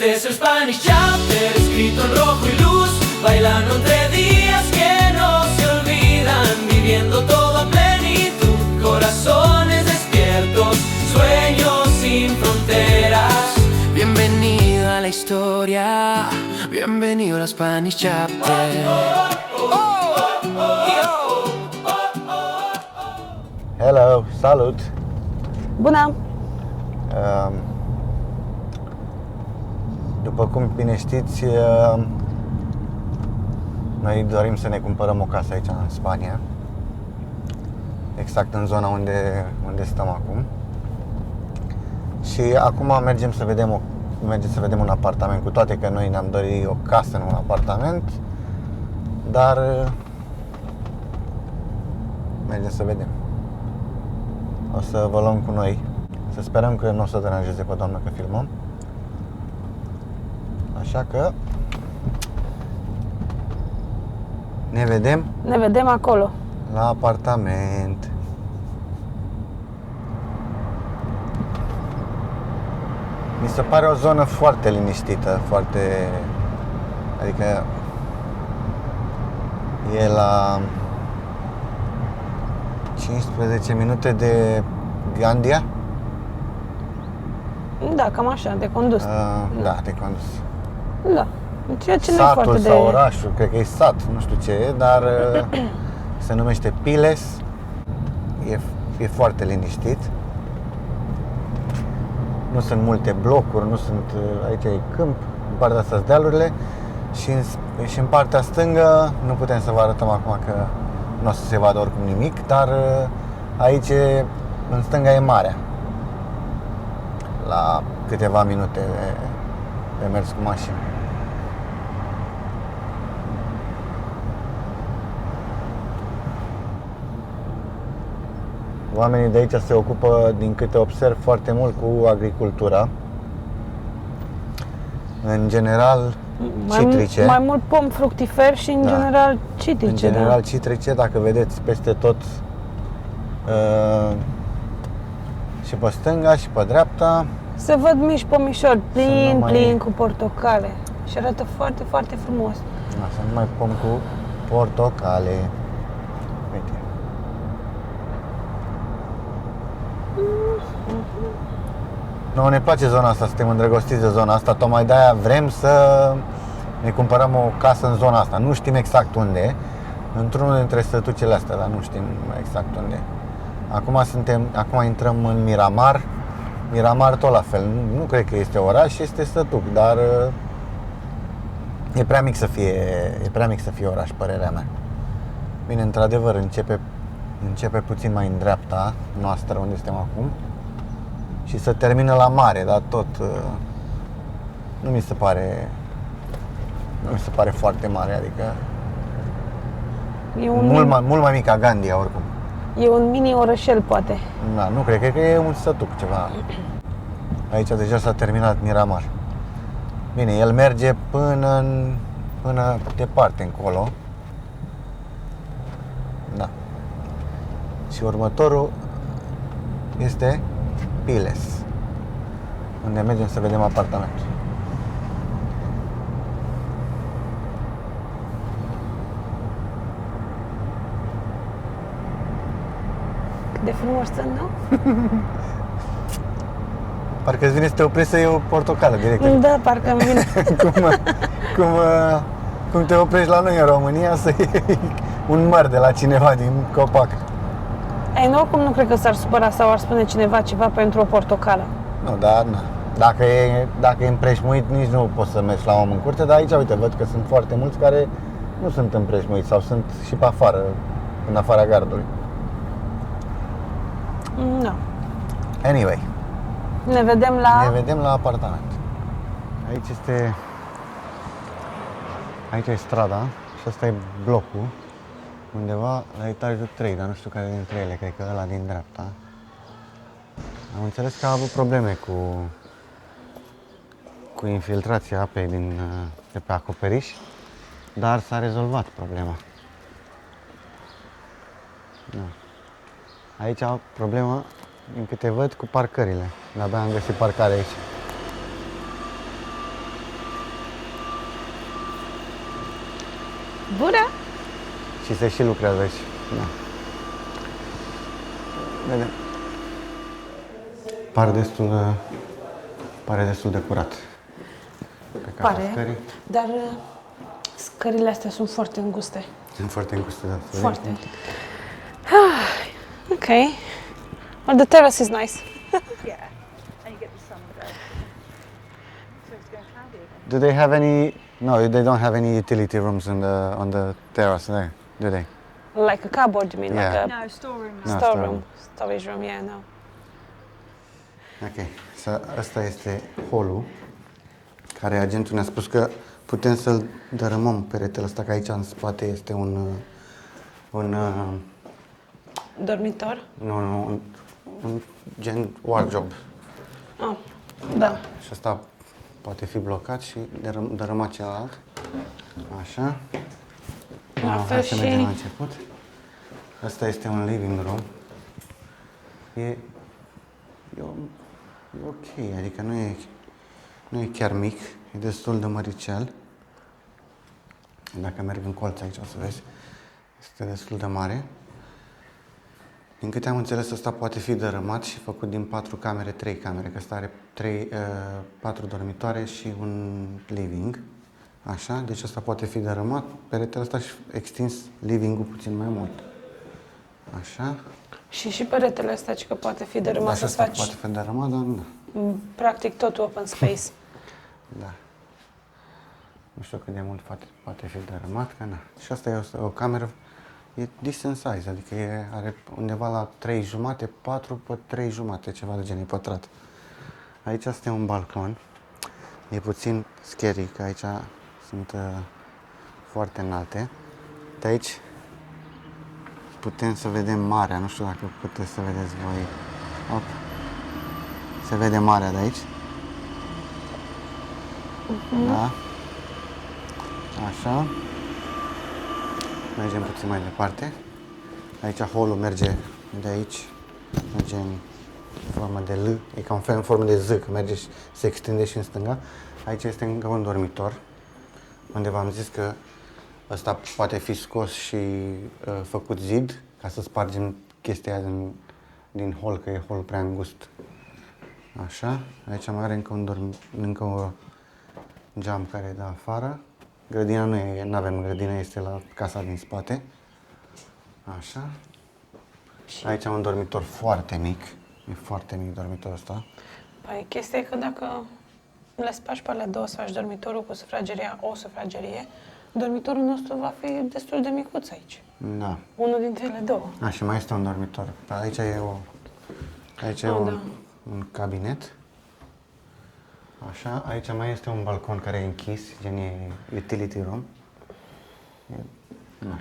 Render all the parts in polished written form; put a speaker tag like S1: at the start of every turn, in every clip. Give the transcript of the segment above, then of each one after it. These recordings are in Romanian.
S1: Este es el Spanish Chapter, escrito en rojo y luz, bailando entre días que no se olvidan, viviendo todo a plenitud, corazones despiertos, sueños sin fronteras. Bienvenido a la historia, bienvenido a Spanish Chapter.
S2: Hello, salut!
S3: Bună!
S2: După cum bine știți, noi dorim să ne cumpărăm o casă aici în Spania, exact în zona unde stăm acum. Și acum mergem să vedem un apartament, cu toate că noi ne-am dorit o casă, nu un apartament, dar mergem să vedem. O să vă luăm cu noi, să sperăm că nu o să deranjeze pe doamnă că filmăm. Așa că ne vedem
S3: acolo.
S2: la apartament. Mi se pare o zonă foarte liniștită, adică e la 15 minute de Gandia.
S3: Da, cam așa, de condus.
S2: Da, de condus.
S3: Da, ceea ce nu e
S2: Satul
S3: foarte
S2: sau orașul, cred că e sat, nu știu ce e, dar se numește Piles. E foarte liniștit. Nu sunt multe blocuri, aici e câmp, în partea asta sunt dealurile și în partea stângă, nu putem să vă arătăm acum că nu o să se vadă oricum nimic, dar aici în stânga e marea. La câteva minute de mers cu mașină. Oamenii de aici se ocupă, din câte observ, foarte mult cu agricultura. În general, citrice.
S3: Mai mult pom fructifer și în general citrice.
S2: În general citrice, dacă vedeți peste tot, și pe stânga și pe dreapta.
S3: Se văd mici pomișori plin cu portocale și arată foarte, foarte frumos.
S2: Să nu mai pom cu portocale. Uite. Nouă ne place zona asta, suntem îndrăgostiți de zona asta, tocmai de-aia vrem să ne cumpărăm o casă în zona asta. Nu știm exact unde, într-unul dintre sătucele astea, dar nu știm exact unde. Acum intrăm în Miramar. Miramar tot la fel, nu cred că este oraș, este sătuc, dar e prea mic să fie oraș, părerea mea. Bine, într-adevăr, începe puțin mai în dreapta noastră, unde suntem acum, și se termină la mare, dar tot nu mi se pare foarte mare, adică mult mai mic ca Gandia oricum.
S3: E un mini orășel, poate.
S2: Da, nu cred că e un sătuc ceva. Aici deja s-a terminat Miramar. Bine, el merge până departe încolo. Da. Și următorul este Piles, unde mergem să vedem apartamentul.
S3: De frumos sunt, nu?
S2: Parcă îți vine să te oprești să iei o portocală direct.
S3: Da, parcă îmi vine.
S2: cum te oprești la noi în România să iei un măr de la cineva din copac.
S3: Ei, nu, oricum nu cred că s-ar supăra sau ar spune cineva ceva pentru o portocală.
S2: Nu, dar na. Dacă e împrejmuit, nici nu poți să mergi la om în curte, dar aici, uite, văd că sunt foarte mulți care nu sunt împrejmuiți sau sunt și pe afară, în afara gardului.
S3: Nu.
S2: Anyway.
S3: Ne vedem la
S2: apartament. Aici e strada și ăsta e blocul, undeva la etajul 3, dar nu știu care dintre ele, cred că ăla din dreapta. Am înțeles că a avut probleme cu infiltrația apei de pe acoperiș, dar s-a rezolvat problema. Da. Aici au problemă, din câte văd, cu parcările. De-abia am găsit parcare aici.
S3: Bura?
S2: Și se și lucrează aici. Da. Vedem. Pare destul de curat. Pe casa
S3: Pare,
S2: scării.
S3: dar scările astea sunt foarte înguste.
S2: Sunt foarte înguste, da.
S3: Foarte. Ok. Well, the terrace is nice.
S4: Yeah, and you get the sun though. So it's going cloudy again.
S2: Do they have any? No, they don't have any utility rooms on the terrace there, do they?
S3: Like a cupboard, you mean?
S2: Yeah.
S3: Like a
S4: No, storeroom.
S2: No.
S3: storeroom. Storage room, yeah, no.
S2: Ok. Asta este holul care agentul ne-a spus că putem să-l dărâmăm peretele ăsta, că aici în spate este un
S3: Dormitor?
S2: un gen wardrobe.
S3: Ah, da.
S2: Și asta poate fi blocat și dărâmat celălalt. Așa.
S3: La fel
S2: Hai să mergem la
S3: și...
S2: început. Asta este un living room. E ok, adică nu e chiar mic, e destul de măricel. Dacă merg în colț aici o să vezi, este destul de mare. Din câte am înțeles, ăsta poate fi dărâmat și făcut din 4 camere, 3 camere, că ăsta are 4 dormitoare și un living. Așa, deci ăsta poate fi dărâmat, peretele ăsta și extins living-ul puțin mai mult. Așa.
S3: Și peretele ăsta, că poate fi dărâmat să
S2: Asta
S3: faci
S2: poate fi dărâmat, dar nu.
S3: practic tot open space.
S2: Da. Nu știu cât de mult poate fi dărâmat, că na. Și asta e o cameră, e decent size, adică are undeva la 3,5, 4 pe 3,5, ceva de genul pătrat. Aici este un balcon. E puțin scary, că aici sunt foarte înalte. De aici putem să vedem marea, nu știu dacă puteți să vedeți voi. Op. Se vede marea de aici. Da. Așa. Mergem puțin mai departe. Aici holul merge de aici, merge în formă de L, e ca un fel în formă de Z, că merge și se extinde și în stânga. Aici este încă un dormitor, unde v-am zis că ăsta poate fi scos și făcut zid, ca să spargem chestia aia din hol, că e holul prea îngust. Așa, aici mai are încă o geam care dă afară. Grădina nu avem grădină, este la casa din spate. Așa. Aici am un dormitor foarte mic. E foarte mic dormitorul ăsta.
S3: Păi chestia e că dacă le spargi pe alea două să faci dormitorul cu sufrageria, o sufragerie, dormitorul nostru va fi destul de micuț aici.
S2: Da.
S3: Unul dintre ele două.
S2: A, și mai este un dormitor. Aici e un cabinet. Așa, aici mai este un balcon care e închis, gen e utility room. Da.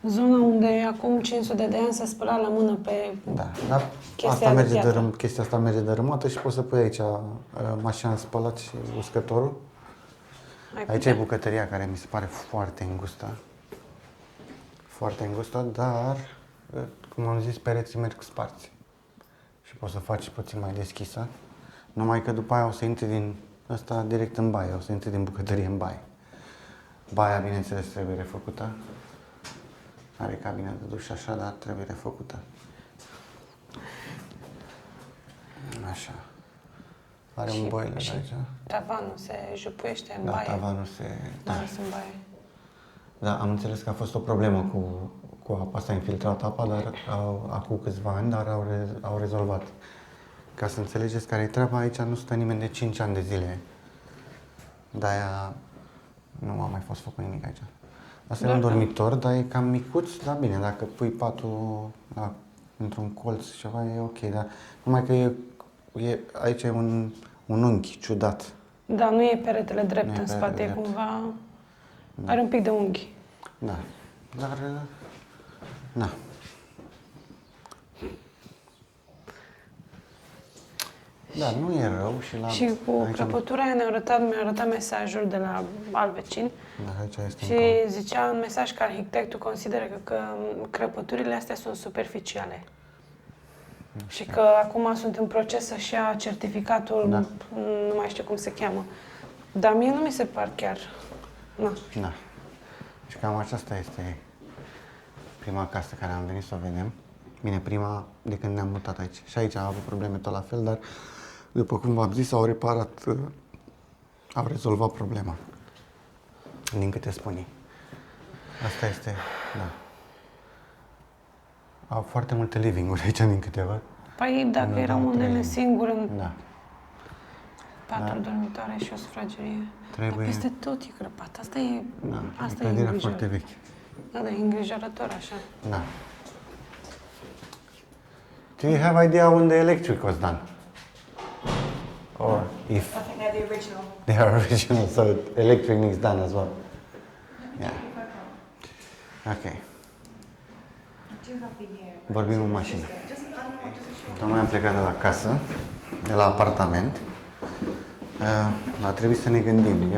S3: Zona unde acum 500 de ani se spăla la mână pe
S2: Da, dar chestia asta merge dărâmată și poți să pui aici mașina în spălat și uscătorul. Aici e bucătăria, care mi se pare foarte îngustă. Foarte îngustă, dar, cum am zis, pereții merg sparți. Și poți să faci puțin mai deschisă. Numai că după aia o să intri din ăsta direct în baie, o să intri din bucătărie în baie. Baia, bineînțeles, trebuie refăcută. Are cabina de duș așa, dar trebuie refăcută. Așa. Are un boiler aici.
S3: Tavanul se jupuiește în
S2: Da,
S3: baie.
S2: tavanul se...
S3: Da, în baie.
S2: Da, am înțeles că a fost o problemă cu apa, s-a infiltrat apa, dar acum câțiva ani, dar au rezolvat. Ca să înțelegeți care e treaba, aici nu stă nimeni de 5 ani de zile. De-aia nu a mai fost făcut nimic aici. Asta e un dormitor, dar e cam micuț, dar bine, dacă pui patul într-un colț și ceva, e ok, dar numai că aici e un unghi ciudat.
S3: Da, nu e peretele drept
S2: Nu e
S3: în spate,
S2: peretele
S3: e
S2: drept.
S3: cumva... Are un pic de unghi.
S2: Da, dar... Na. Da, nu e rău și la...
S3: Și cu
S2: aici
S3: crăpătura aia mi-a arătat mesajul de la alt vecin
S2: Da, aici este
S3: și zicea în mesaj că arhitectul consideră că crăpăturile astea sunt superficiale. Și că acum sunt în proces să-și ia certificatul,
S2: Da.
S3: nu mai știu cum se cheamă. Dar mie nu mi se par chiar... Na.
S2: Da. Și cam aceasta este prima casă care am venit să o vedem. Bine, prima de când ne-am mutat aici. Și aici am avut probleme tot la fel, dar după cum v-am zis, au reparat, au rezolvat problema. Din câte spun ei. Asta este, da. Au foarte multe living-uri aici, din câte văd.
S3: Păi dacă eram unele singure, în
S2: Da.
S3: 4 dormitoare și o sufragerie.
S2: Trebuie-
S3: Dar peste tot e crăpat. Asta e,
S2: Da,
S3: asta
S2: e
S3: e
S2: clădirea
S3: îngrijorător.
S2: foarte veche.
S3: Da, dar e îngrijorător așa.
S2: Da. Do you have idea when the electric was done? Or if
S4: I think they're the original.
S2: they are original, so electric needs done as well. Yeah. Okay. Vorbim în mașină. Tocmai am plecat de la casă, de la apartament. A trebuit să ne gândim.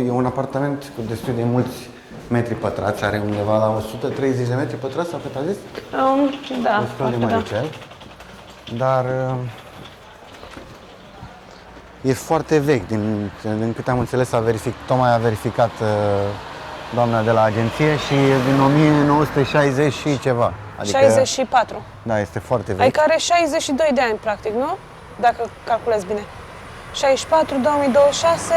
S2: E un apartament cu destul de mulți metri pătrați, are undeva la 130 de metri pătrați, sau cât a zis?
S3: Da,
S2: Destul de
S3: poate da.
S2: măricel. Dar e foarte vechi, din câte am înțeles, tocmai a verificat doamna de la agenție și e din 1960 și ceva. Adică,
S3: 64.
S2: Da, este foarte vechi.
S3: Adică are 62 de ani, practic, nu? Dacă calculez bine. 64, 2026,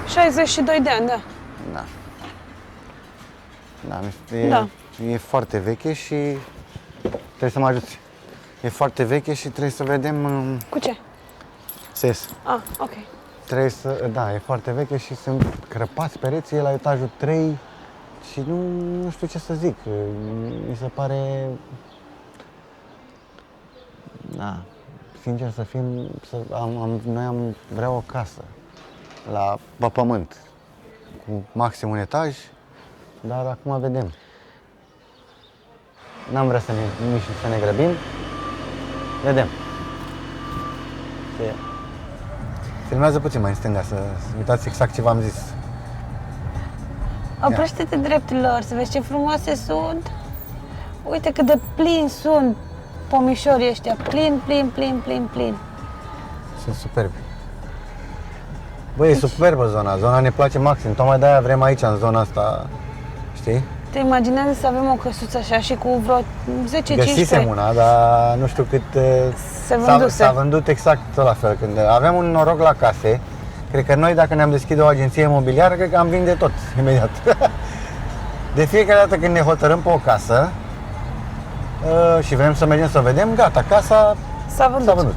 S3: 62 de ani, da.
S2: Da. Da,
S3: Da.
S2: e foarte veche și trebuie să mă ajuți. E foarte veche și trebuie să vedem
S3: Cu ce?
S2: ses.
S3: Ah, ok.
S2: Trebuie să, da, e foarte veche și sunt crăpați pereții, e la etajul 3 și nu știu ce să zic. Mi se pare, da, sincer să fim, noi am vrea o casă pe pământ, cu maxim un etaj, dar acum vedem. N-am vrea nici să ne grăbim, vedem. Filmează puțin mai în stânga, să uitați exact ce v-am zis.
S3: Oprește-te dreptilor, să vezi ce frumoase sunt. Uite cât de plini sunt pomișorii ăștia. Plin, plin, plin, plin, plin.
S2: Sunt superbi. Băi, e superbă zona ne place maxim. Tocmai de-aia vrem aici, în zona asta, știi?
S3: Te imaginează să avem o căsuță așa și cu vreo 10-15?
S2: Găsisem una, dar nu știu cât... S-a vândut exact tot la fel. Când aveam un noroc la case, cred că noi, dacă ne-am deschide o agenție imobiliară, cred că am vinde tot, imediat. De fiecare dată când ne hotărâm pe o casă și vrem să mergem să o vedem, gata, casa
S3: S-a vândut.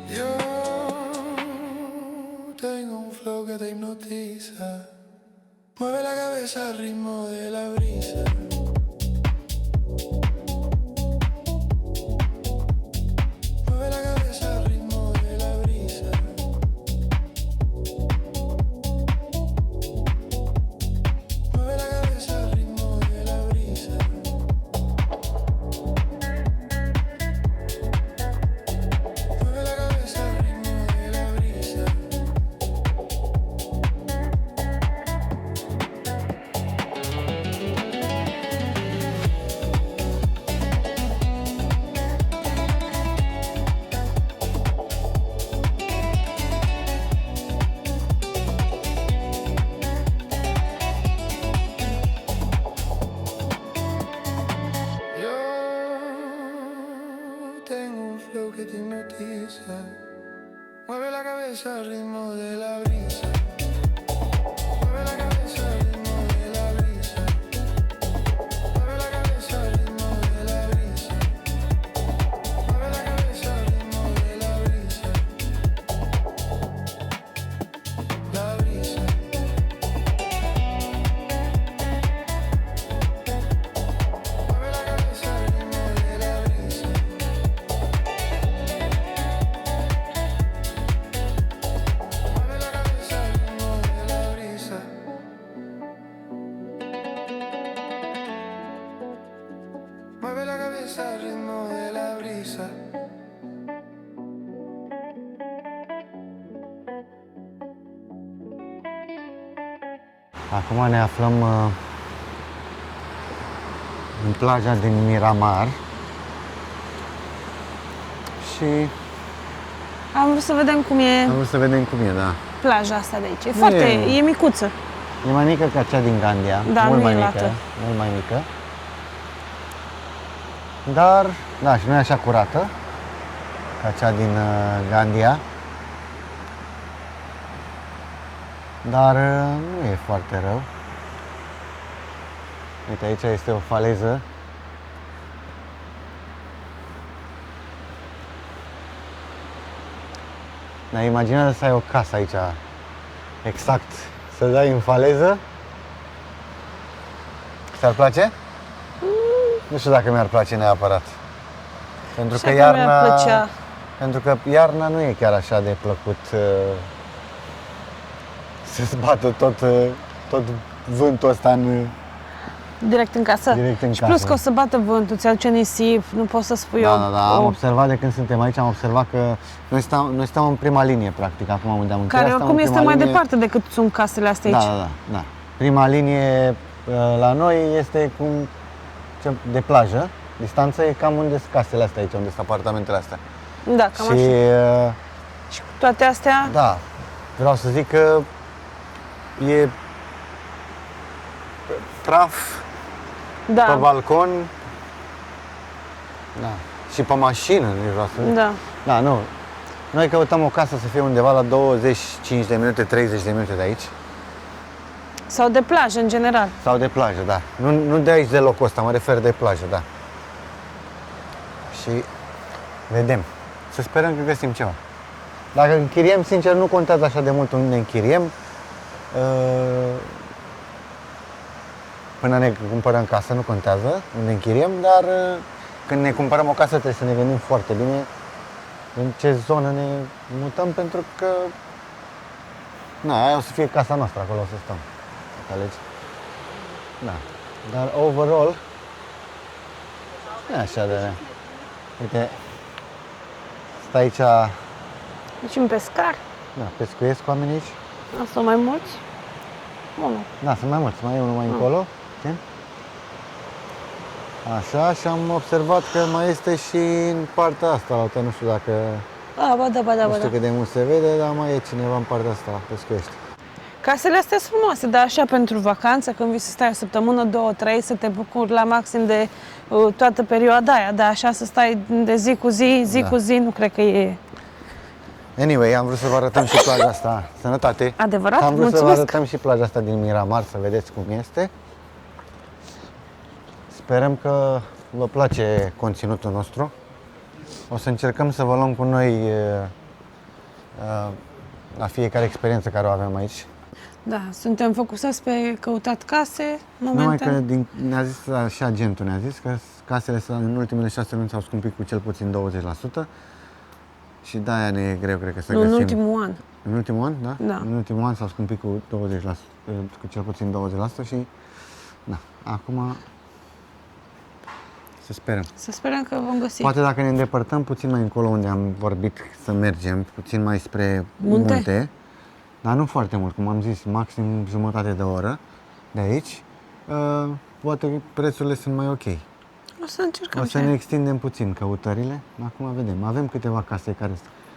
S5: Yo tengo un flow que te hipnotiza, mueve la cabeza al ritmo de la brisa. Mueve la cabeza al ritmo de la brisa. Mueve la cabeza al ritmo de la brisa. Mueve la cabeza al ritmo de la brisa. Yo tengo un flow que te hipnotiza, mueve la cabeza al ritmo de la brisa. Mueve la cabeza al ritmo de la brisa. Mueve la cabeza al ritmo de la brisa. Mueve la cabeza al ritmo de la brisa. La brisa. Mueve la cabeza al ritmo de la brisa. Mueve la cabeza al ritmo de la brisa.
S2: Acum ne aflăm în plaja din Miramar și
S3: Am vrut să vedem cum e
S2: am vrut să vedem cum e, da.
S3: plaja asta de aici. E foarte, e micuță.
S2: E mai mică ca cea din Gandia,
S3: Da,
S2: mult
S3: nu
S2: mai
S3: e
S2: mică,
S3: lată.
S2: mult mai mică. Dar, da, și nu e așa curată ca cea din Gandia. Dar nu e foarte rău. Uite, aici este o faleză. Dar imaginează să ai o casă aici, exact, să dai în faleză. Ți-ar place? Nu știu dacă mi-ar place neapărat. Pentru că
S3: Așa că mi-ar plăcea.
S2: pentru că iarna nu e chiar așa de plăcut să-ți bată tot vântul ăsta în...
S3: Direct în casă.
S2: Direct în
S3: și plus
S2: casă.
S3: că o să bată vântul, ți aduce nisip, nu poți să spui
S2: Da. Am observat de când suntem aici, am observat că noi stăm în prima linie, practic, acum unde am încheiat.
S3: care
S2: stăm
S3: oricum
S2: în
S3: este
S2: prima
S3: mai
S2: linie.
S3: departe decât sunt casele astea aici.
S2: Da. Prima linie la noi este de plajă. Distanța e cam unde sunt casele astea aici, unde sunt apartamentele astea.
S3: Da, cam
S2: Și
S3: așa. Și cu toate astea,
S2: da, vreau să zic că e praf pe
S3: da,
S2: balcon, da, și pe mașină, nici vreau să zic.
S3: da.
S2: Da, nu. Noi căutăm o casă să fie undeva la 25 de minute, 30 de minute de aici.
S3: Sau de plajă, în general.
S2: Sau de plajă, da. Nu de aici de locul ăsta, mă refer de plajă, da. Și vedem. Să sperăm că găsim ceva. Dacă închiriem, sincer, nu contează așa de mult unde închiriem. Până ne cumpărăm casă, nu contează unde închiriem, dar când ne cumpărăm o casă trebuie să ne gândim foarte bine în ce zonă ne mutăm, pentru că aia o să fie casa noastră, acolo o să stăm. Înțelegi? Da. Dar overall nu e așa de... Uite, stă aici,
S3: Deci un pescar.
S2: da, pescuiesc oamenii aici.
S3: Asta mai mulți? Unul.
S2: Da, sunt mai mulți, mai e unul mai încolo. Știi? Așa, și am observat că mai este și în partea asta, altă, nu știu dacă, nu știu cât de mult se vede, dar mai e cineva în partea asta, pescuiește.
S3: Casele astea sunt frumoase, dar așa pentru vacanță, când vii să stai o săptămână, 2, 3, să te bucuri la maxim de toată perioada aia, dar așa să stai de zi cu zi
S2: Da.
S3: cu zi, nu cred că e
S2: Anyway, am vrut să vă arătăm și plaja asta. Sănătate!
S3: adevărat.
S2: Am vrut să vă
S3: Mulțumesc!
S2: arătăm și plaja asta din Miramar, să vedeți cum este. Sperăm că vă place conținutul nostru. O să încercăm să vă luăm cu noi la fiecare experiență care o avem aici.
S3: Da, suntem focusați pe căutat case,
S2: Numai că
S3: momente.
S2: ne-a zis și agentul, ne-a zis că casele în ultimele 6 luni s-au scumpit cu cel puțin 20%. Și de-aia ne e greu, cred că, să
S3: Nu, în
S2: găsim.
S3: ultimul an.
S2: În ultimul an, da?
S3: Da.
S2: În ultimul an s-au scumpit cu 20%, cu cel puțin 20% și da, acum să sperăm.
S3: Să sperăm că vom găsi.
S2: Poate dacă ne îndepărtăm puțin mai încolo unde am vorbit să mergem, puțin mai spre munte, dar nu foarte mult, cum am zis, maxim jumătate de oră de aici, poate prețurile sunt mai ok.
S3: O să încercăm.
S2: O să ne extindem puțin căutările, acum vedem. Avem câteva case care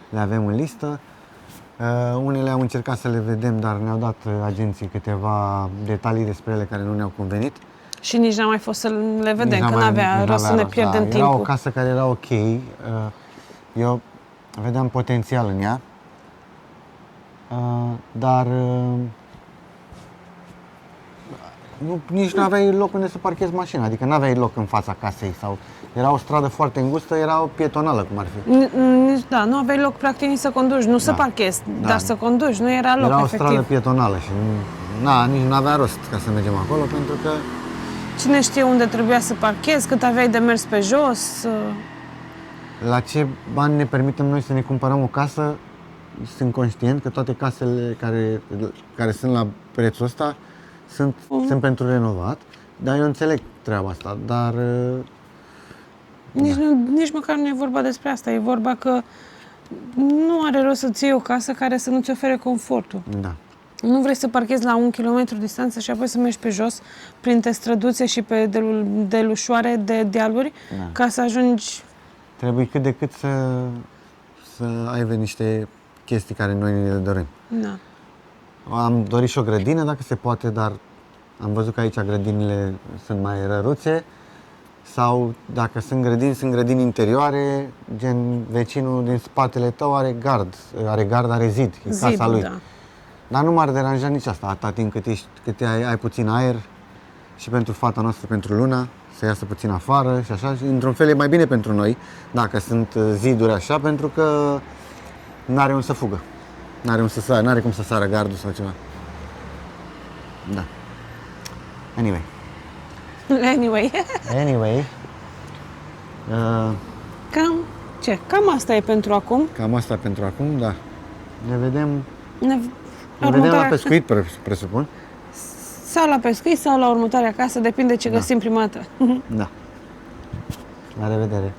S2: le avem în listă. Unele am încercat să le vedem, dar ne-au dat agenții câteva detalii despre ele care nu ne-au convenit.
S3: Și nici n-am mai fost să le vedem,
S2: Nici
S3: că
S2: n-avea-
S3: n-avea
S2: nici
S3: rost să
S2: n-avea
S3: ne pierdem
S2: Era o
S3: timpul.
S2: casă care era ok. Eu vedeam potențial în ea. Dar nici nu aveai loc unde să parchezi mașina, adică nu aveai loc în fața casei sau era o stradă foarte îngustă, era o pietonală cum ar fi.
S3: Da, nu aveai loc practic nici să conduci, nu să parchezi,
S2: Da.
S3: dar să conduci, nu era loc
S2: Era o
S3: efectiv.
S2: stradă pietonală și nici nu avea rost ca să mergem acolo, pentru că
S3: Cine știe unde trebuia să parchezi, cât aveai de mers pe jos.
S2: la ce bani ne permitem noi să ne cumpărăm o casă, sunt conștient că toate casele care sunt la prețul ăsta sunt pentru renovat, dar eu înțeleg treaba asta, dar
S3: Nici măcar nu e vorba despre asta, e vorba că nu are rost să-ți iei o casă care să nu-ți ofere confortul.
S2: da.
S3: Nu vrei să parchezi la 1 kilometru distanță și apoi să mergi pe jos, printre străduțe și pe delușoare de dealuri,
S2: Da.
S3: ca să ajungi...
S2: Trebuie cât de cât să aibă niște chestii care noi ne le dorim.
S3: Da.
S2: Am dorit și o grădină, dacă se poate, dar am văzut că aici grădinile sunt mai răruțe. Sau dacă sunt grădini interioare, gen vecinul din spatele tău are gard, are zid, e casa lui.
S3: Da.
S2: Dar nu m-ar deranja nici asta, atâta timp cât ai puțin aer și pentru fata noastră, pentru Luna, să iasă puțin afară și așa. Și într-un fel e mai bine pentru noi, dacă sunt ziduri așa, pentru că n-are unde să fugă. N-are cum să sară gardul sau ceva. Da. Anyway. Anyway.
S3: Cam asta e pentru acum.
S2: Cam asta pentru acum, da. Ne vedem la
S3: următoarea-
S2: pescuit, presupun.
S3: Sau la pescuit sau la următoarea casă, depinde ce găsim prima dată.
S2: Da. La revedere.